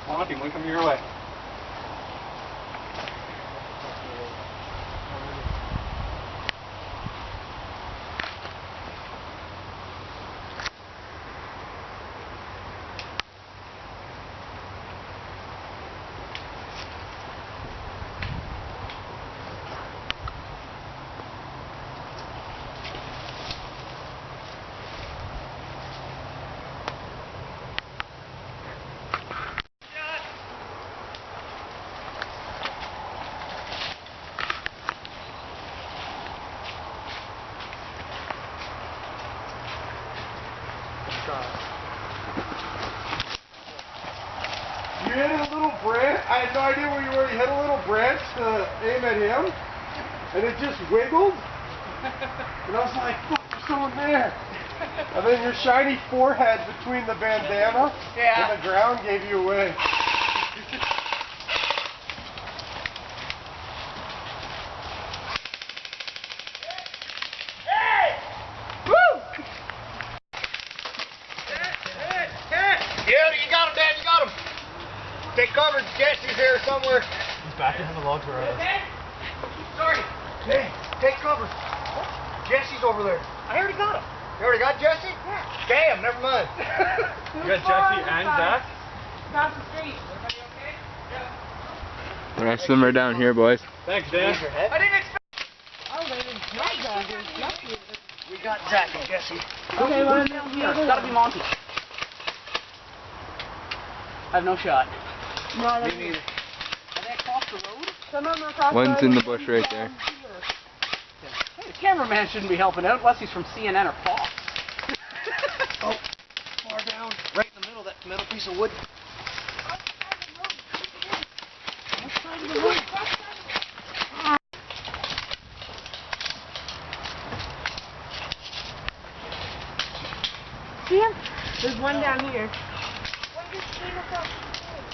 Monty, one coming your way. You hit a little branch. I had no idea where you were. You hit a little branch to aim at him, and it just wiggled. And I was like, "Fuck, there's someone there." And then your shiny forehead between the bandana and the ground gave you away. Yeah, you got him, Dad, you got him. Take cover, Jesse's there somewhere. He's back behind the logs where I was. Sorry. Hey, take cover. Jesse's over there. I already got him. You already got Jesse? Yeah. Damn, never mind. You got Jesse and Zach? Across the street. Everybody okay? Yeah. We're gonna swim right down here, boys. Thanks, Dan. I didn't expect. Oh, they didn't know that. We got Zach and Jesse. Okay, well, it's gotta be Monty. I have no shot. No, Me neither. Are they across the road? Some of them are across the One's road. in the bush right there. Hey, the cameraman shouldn't be helping out unless he's from CNN or Fox. Oh, far down. Right in the middle, that metal piece of wood. See him? There's one down here. One just came across the road.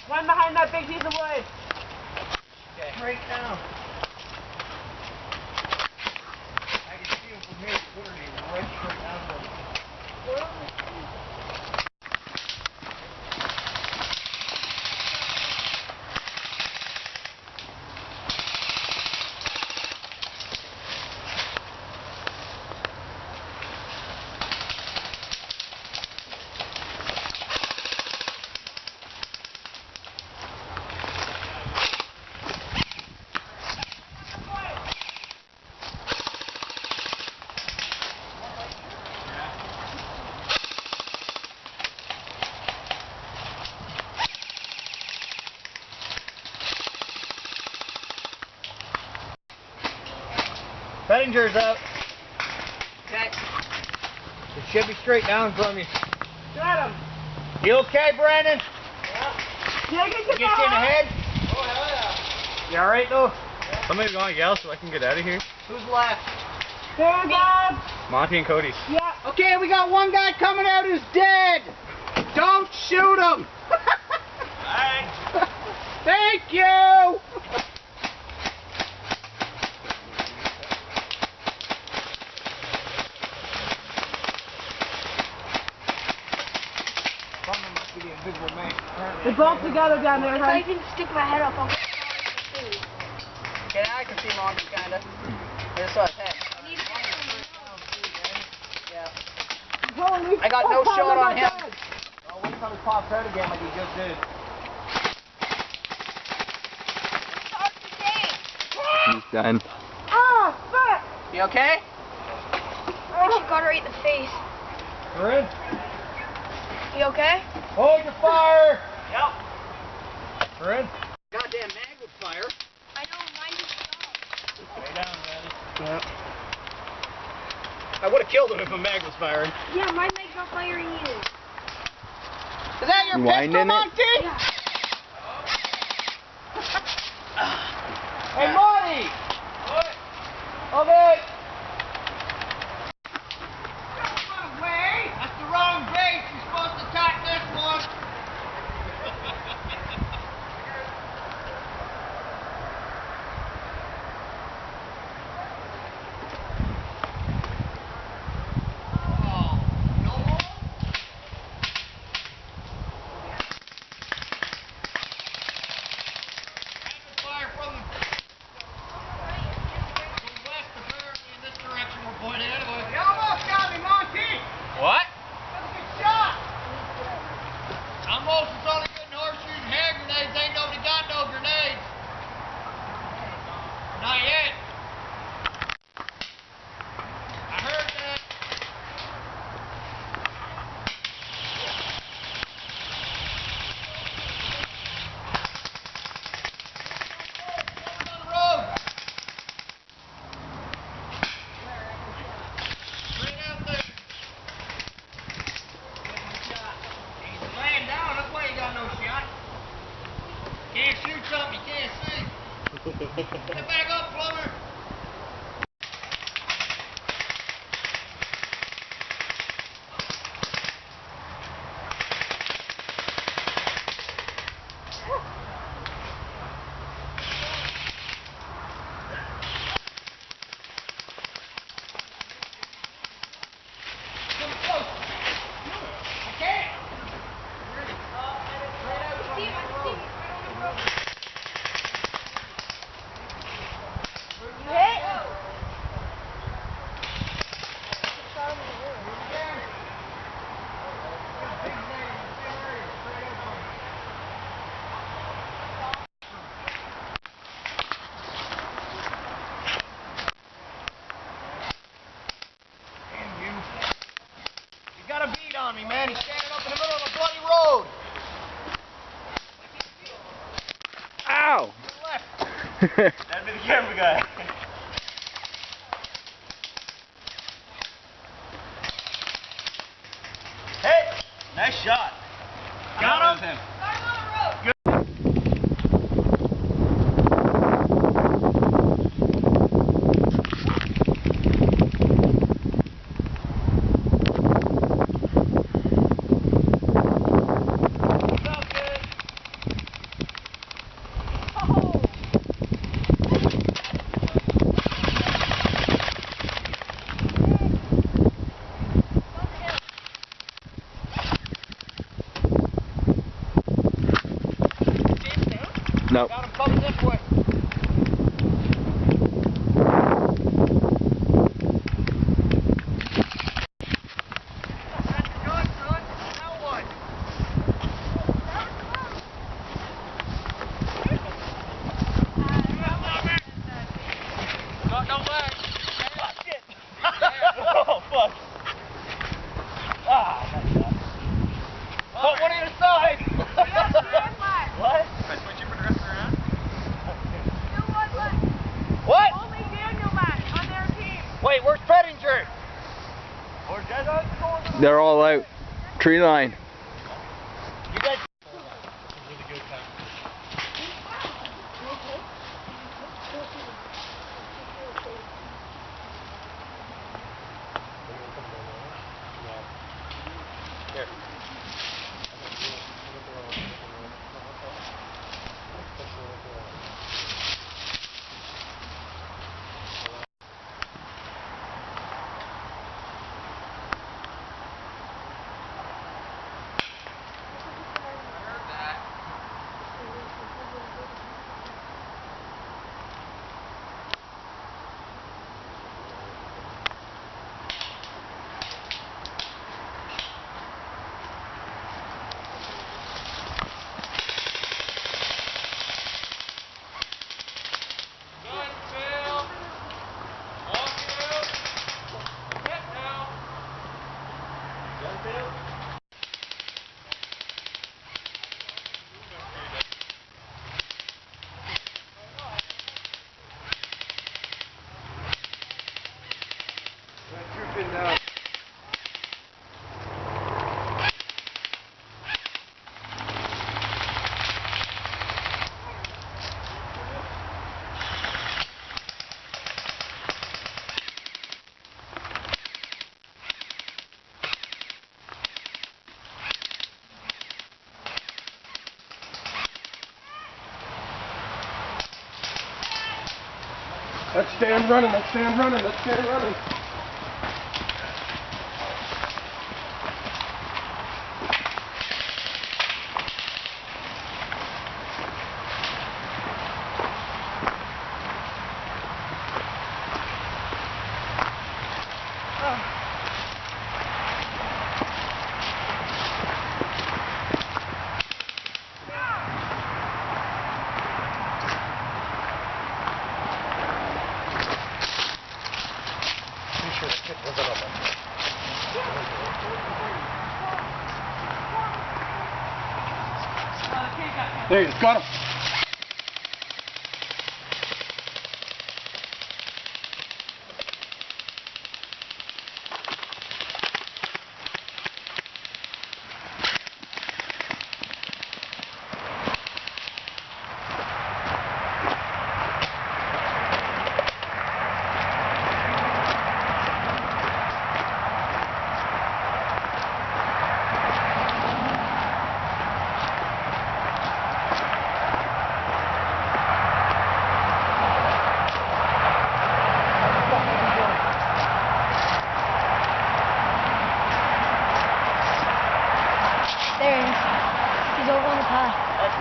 One behind that big piece of wood. Okay. Right now. I can see him from here. He's right straight down there. Bettinger's up. Okay. It should be straight down from you. Got him. You okay, Brandon? Yeah, Get you in the head? Oh, hell yeah. You alright though? Somebody's gonna yell so I can get out of here. Who's left? There, Dad. Monty and Cody. Yeah. Okay, we got one guy coming out who's dead. Don't shoot him. Alright. Thank you. They're both together down there, If I right? can stick my head up, I'll get the food. Okay, now I can see Monty kinda. I just saw his head. I need to get Yeah. Holy I got no fuck, shot oh on my him. God. Oh, wait till he pops out again like he just did. start the day. He's done. Ah, fuck. You okay? I think she got her right in the face. We're in. You okay? Hold your fire. Yep. We're in. Goddamn mag would fire. I know mine just stopped. Stay down, man. Yeah. I would have killed him if a mag was firing. Yeah, my leg's not firing either. Is that your Wind pistol, in it? Monty? Yeah. Hey, Monty. Okay. That's the wrong base. You're supposed to attack this one. Oh, no more? Get back up, plumber! Got a beat on me, man. He's standing up in the middle of a bloody road. Ow! That'd be the camera guy. Hey! Nice shot. Got him? No. Got him coming this way. Good, son. Now what? Don't lag. Fuck it. Oh, fuck. Ah, that's bad. Put one on your side. What? If I switch you for the rest of the round? What? Only Daniel back on their team. Wait, where's Pettinger? Or guys on? They're all out. Tree line. You guys. Really good time. Here. Drooping down. Let's stand running, let's stand running, let's stand running. There you go, got him.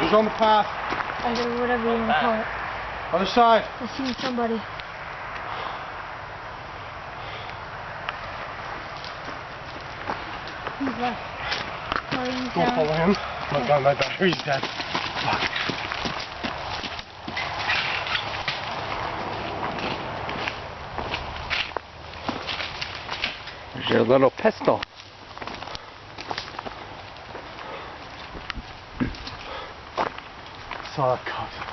He's on the path. Or whatever you want to call it. Other side. I seen somebody. He's left. He's Don't down. follow him. My God, my battery's dead. Fuck. There's your little pistol. Saw that cut.